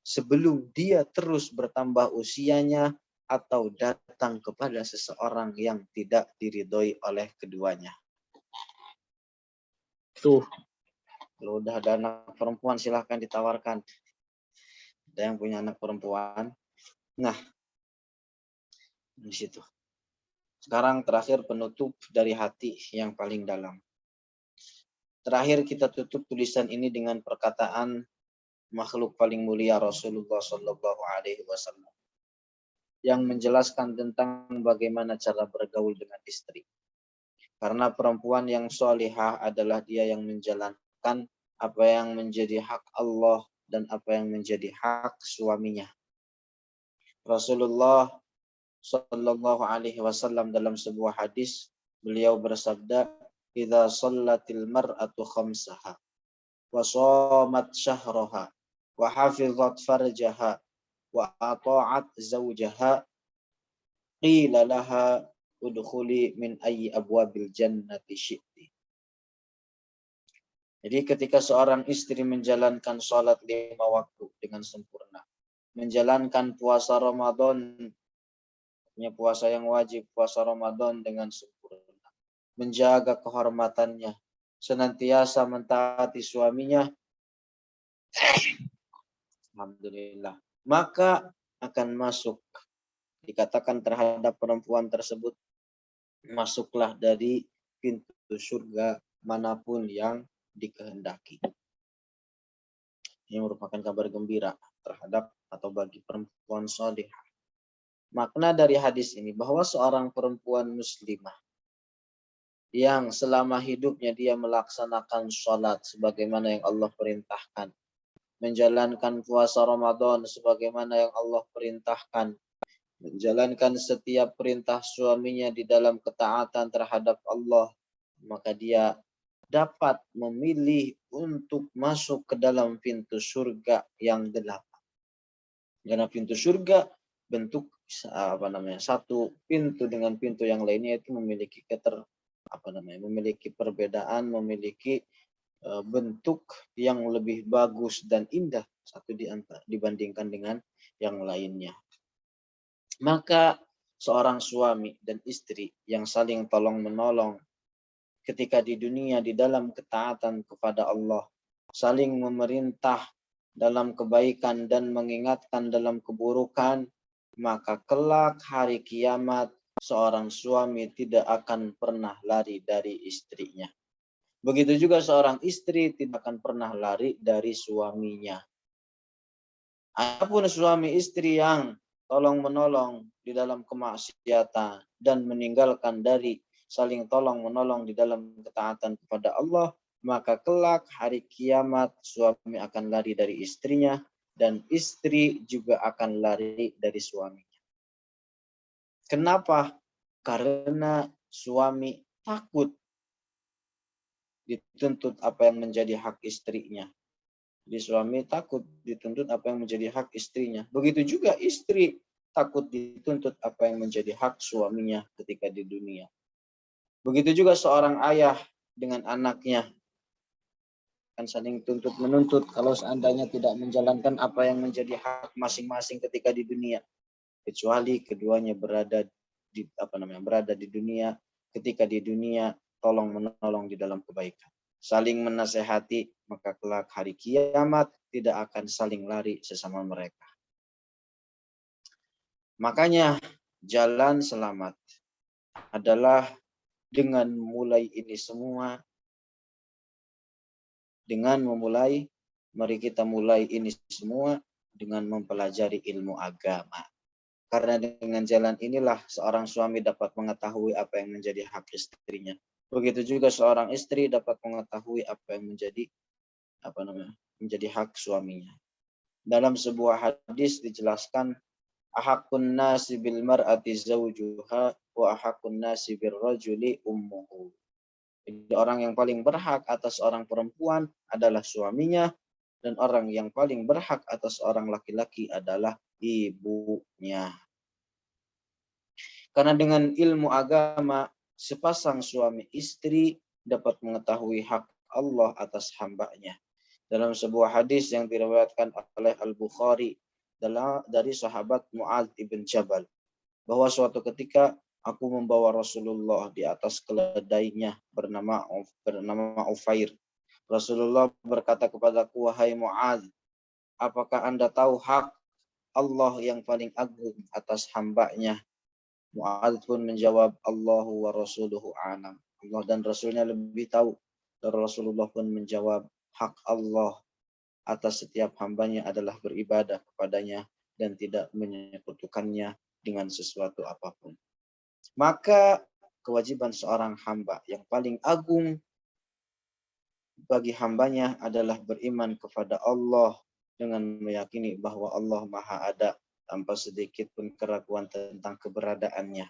sebelum dia terus bertambah usianya atau datang kepada seseorang yang tidak diridhoi oleh keduanya. Tuh, kalau udah ada anak perempuan silahkan ditawarkan. Ada yang punya anak perempuan? Nah, di situ. Sekarang terakhir penutup dari hati yang paling dalam. Terakhir kita tutup tulisan ini dengan perkataan makhluk paling mulia Rasulullah Shallallahu Alaihi Wasallam yang menjelaskan tentang bagaimana cara bergaul dengan istri. Karena perempuan yang solihah adalah dia yang menjalankan apa yang menjadi hak Allah dan apa yang menjadi hak suaminya. Rasulullah Shallallahu Alaihi Wasallam dalam sebuah hadis beliau bersabda, "Idza shallatil mar'atu khamsaha wa shamat syahraha wa hafizat farjaha wa ata'at zawjaha qila laha udkhuli min ayyi abwabil jannati syi'ti." Jadi ketika seorang istri menjalankan sholat 5 waktu dengan sempurna, menjalankan puasa Ramadan, puasa yang wajib, puasa Ramadan dengan sempurna, menjaga kehormatannya, senantiasa mentaati suaminya, alhamdulillah, maka akan masuk, dikatakan terhadap perempuan tersebut, masuklah dari pintu surga manapun yang dikehendaki. Ini merupakan kabar gembira terhadap atau bagi perempuan salihah. Makna dari hadis ini bahwa seorang perempuan muslimah yang selama hidupnya dia melaksanakan sholat sebagaimana yang Allah perintahkan, menjalankan puasa Ramadan sebagaimana yang Allah perintahkan, menjalankan setiap perintah suaminya di dalam ketaatan terhadap Allah, maka dia dapat memilih untuk masuk ke dalam pintu surga yang 8. Karena pintu surga bentuk satu pintu dengan pintu yang lainnya itu memiliki memiliki perbedaan, memiliki bentuk yang lebih bagus dan indah satu dibandingkan dengan yang lainnya. Maka seorang suami dan istri yang saling tolong menolong ketika di dunia di dalam ketaatan kepada Allah, saling memerintah dalam kebaikan dan mengingatkan dalam keburukan, maka kelak hari kiamat seorang suami tidak akan pernah lari dari istrinya. Begitu juga seorang istri tidak akan pernah lari dari suaminya. Adapun suami istri yang tolong menolong di dalam kemaksiatan dan meninggalkan dari saling tolong menolong di dalam ketaatan kepada Allah, maka kelak hari kiamat suami akan lari dari istrinya dan istri juga akan lari dari suaminya. Kenapa? Karena suami takut dituntut apa yang menjadi hak istrinya. Jadi suami takut dituntut apa yang menjadi hak istrinya. Begitu juga istri takut dituntut apa yang menjadi hak suaminya ketika di dunia. Begitu juga seorang ayah dengan anaknya akan saling tuntut menuntut kalau seandainya tidak menjalankan apa yang menjadi hak masing-masing ketika di dunia, kecuali keduanya berada di dunia, ketika di dunia tolong menolong di dalam kebaikan, saling menasehati, maka kelak hari kiamat tidak akan saling lari sesama mereka. Makanya jalan selamat adalah dengan memulai ini semua, mari kita mulai ini semua dengan mempelajari ilmu agama. Karena dengan jalan inilah seorang suami dapat mengetahui apa yang menjadi hak istrinya. Begitu juga seorang istri dapat mengetahui apa yang menjadi hak suaminya. Dalam sebuah hadis dijelaskan, ahakun nasi bil mar'ati zawjuha wa ahakun nasi bir rajuli ummuhu. Jadi orang yang paling berhak atas orang perempuan adalah suaminya, dan orang yang paling berhak atas orang laki-laki adalah ibunya. Karena dengan ilmu agama, sepasang suami istri dapat mengetahui hak Allah atas hambanya. Dalam sebuah hadis yang diriwayatkan oleh Al-Bukhari dari sahabat Mu'adz ibn Jabal, bahwa suatu ketika aku membawa Rasulullah di atas keledainya bernama Ufair. Rasulullah berkata kepadaku, wahai Mu'adz, apakah Anda tahu hak Allah yang paling agung atas hambanya? Mu'adz pun menjawab, Allahu wa rasuluhu a'lam. Allah dan Rasulnya lebih tahu. Dan Rasulullah pun menjawab, hak Allah atas setiap hambanya adalah beribadah kepadanya dan tidak menyekutukannya dengan sesuatu apapun. Maka kewajiban seorang hamba yang paling agung bagi hambanya adalah beriman kepada Allah dengan meyakini bahwa Allah Maha Ada tanpa sedikit pun keraguan tentang keberadaannya.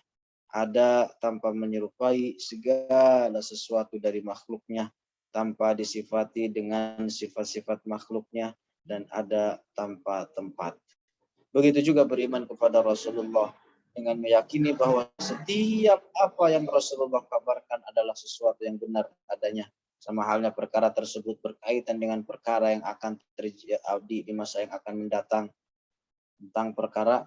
Ada tanpa menyerupai segala sesuatu dari makhluknya, tanpa disifati dengan sifat-sifat makhluknya, dan ada tanpa tempat. Begitu juga beriman kepada Rasulullah dengan meyakini bahwa setiap apa yang Rasulullah kabarkan adalah sesuatu yang benar adanya. Sama halnya perkara tersebut berkaitan dengan perkara yang akan terjadi di masa yang akan mendatang, tentang perkara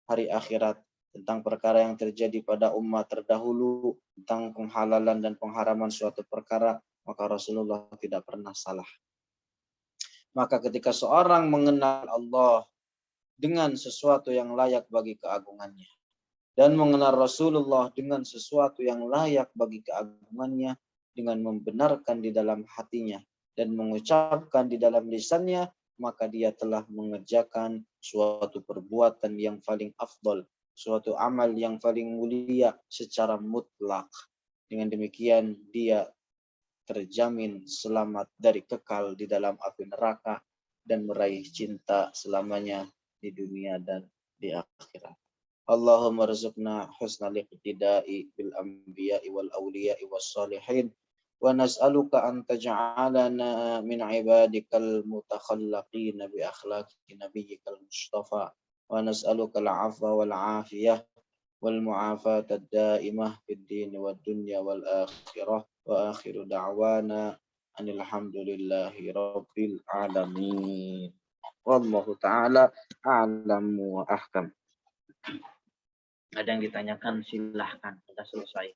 hari akhirat, tentang perkara yang terjadi pada umat terdahulu, tentang penghalalan dan pengharaman suatu perkara, maka Rasulullah tidak pernah salah. Maka ketika seorang mengenal Allah dengan sesuatu yang layak bagi keagungannya, dan mengenal Rasulullah dengan sesuatu yang layak bagi keagungannya, dengan membenarkan di dalam hatinya dan mengucapkan di dalam lisannya, maka dia telah mengerjakan suatu perbuatan yang paling afdal, suatu amal yang paling mulia secara mutlak. Dengan demikian dia terjamin selamat dari kekal di dalam api neraka dan meraih cinta selamanya di dunia dan di akhirat. Allahumma rizqna husnal iqtida'i bil anbiya'i wal awliya'i was salihin wa nas'aluka an taj'alana min ibadikal mutakhallaqin bi akhlaqi nabiyyikal mustafa wa nas'aluka al-'afwa wal 'afiyah wal mu'afata ad-da'imah fid din wad dunya wal akhirah wa akhiru da'wana anil hamdulillahi rabbil alamin. Wallahu ta'ala a'lamu wa ahkam. Ada yang ditanyakan, silahkan. Sudah selesai.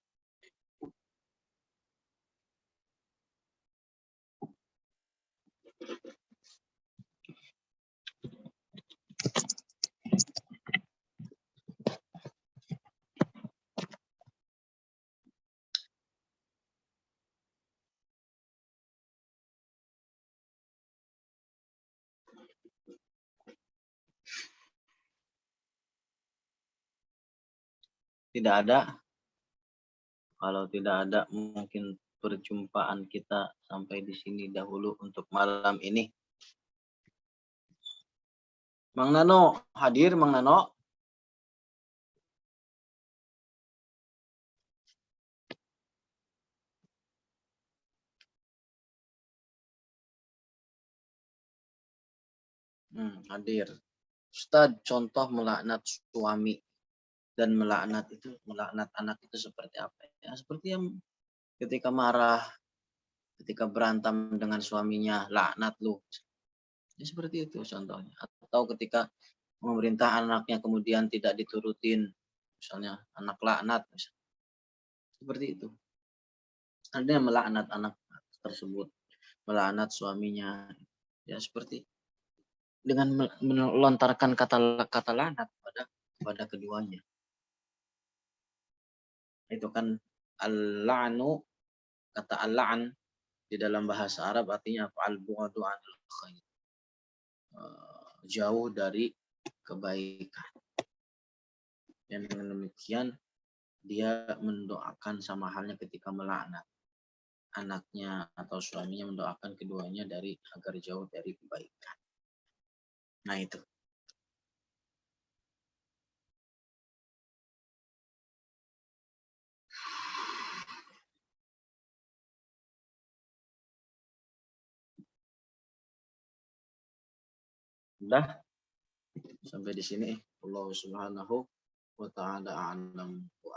Tidak ada. Kalau tidak ada, mungkin perjumpaan kita sampai di sini dahulu untuk malam ini. Mang Nano, hadir Mang Nano? Hadir. Ustaz, contoh melaknat suami dan melaknat anak itu seperti apa? Ya, seperti yang ketika marah, ketika berantem dengan suaminya, laknat lu. Ya, seperti itu contohnya. Atau ketika memerintah anaknya kemudian tidak diturutin, misalnya anak laknat, misalnya. Seperti itu. Ada yang melaknat anak tersebut, melaknat suaminya, ya seperti dengan melontarkan kata laknat pada keduanya. Itu kan al-la'nu, kata al-la'n di dalam bahasa Arab artinya al-bu'du 'anil khair. Jauh dari kebaikan. Dan dengan demikian dia mendoakan sama halnya ketika melaknat anaknya atau suaminya, mendoakan keduanya dari agar jauh dari kebaikan. Nah itu. Udah sampai di sini. Allah Subhanahu wa ta'ala a'lam wa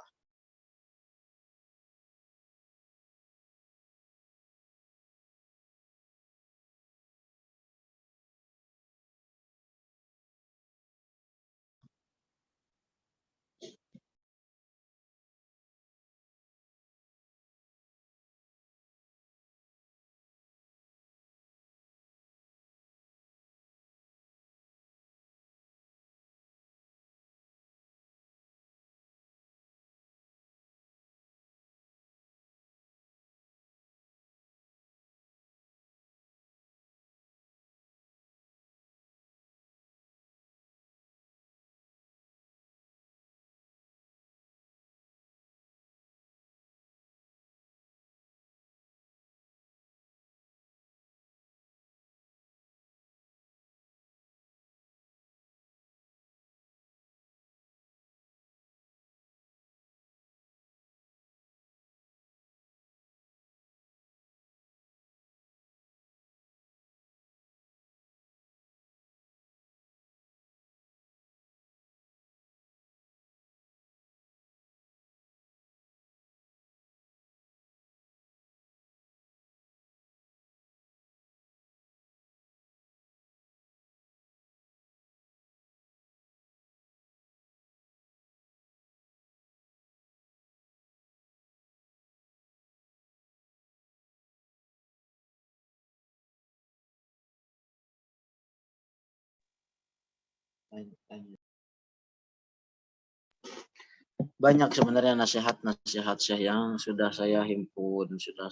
Banyak sebenarnya nasihat-nasihat Syekh yang sudah saya himpun, sudah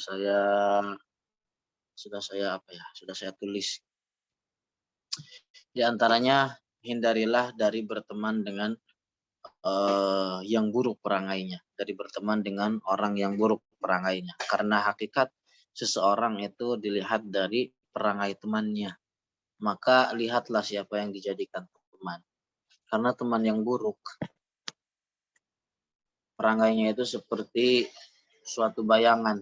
saya tulis. Di antaranya, hindarilah dari berteman dengan yang buruk perangainya, dari berteman dengan orang yang buruk perangainya. Karena hakikat seseorang itu dilihat dari perangai temannya. Maka lihatlah siapa yang dijadikan teman. Karena teman yang buruk, perangainya itu seperti suatu bayangan.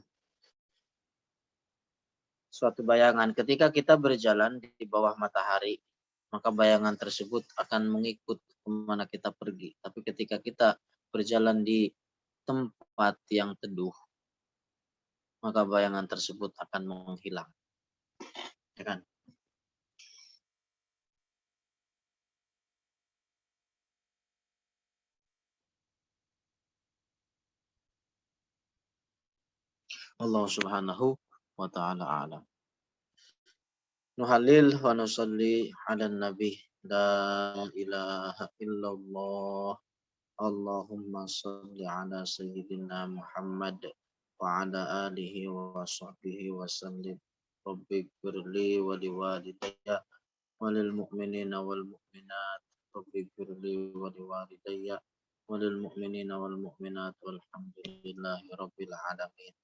Suatu bayangan, ketika kita berjalan di bawah matahari, maka bayangan tersebut akan mengikut kemana kita pergi. Tapi ketika kita berjalan di tempat yang teduh, maka bayangan tersebut akan menghilang. Ya kan? Allah subhanahu wa ta'ala a'lam. Nuhalil wa nusalli ala nabi. La ilaha illallah. Allahumma salli ala sayyidina Muhammad wa ala alihi wa sahbihi wa sallim. Rabbi gfirli wa liwalidayya wa lil mu'minina wal mu'minat. Rabbi gfirli wa liwalidayya wa lil mu'minina wal mu'minat walhamdulillahi rabbil alamin.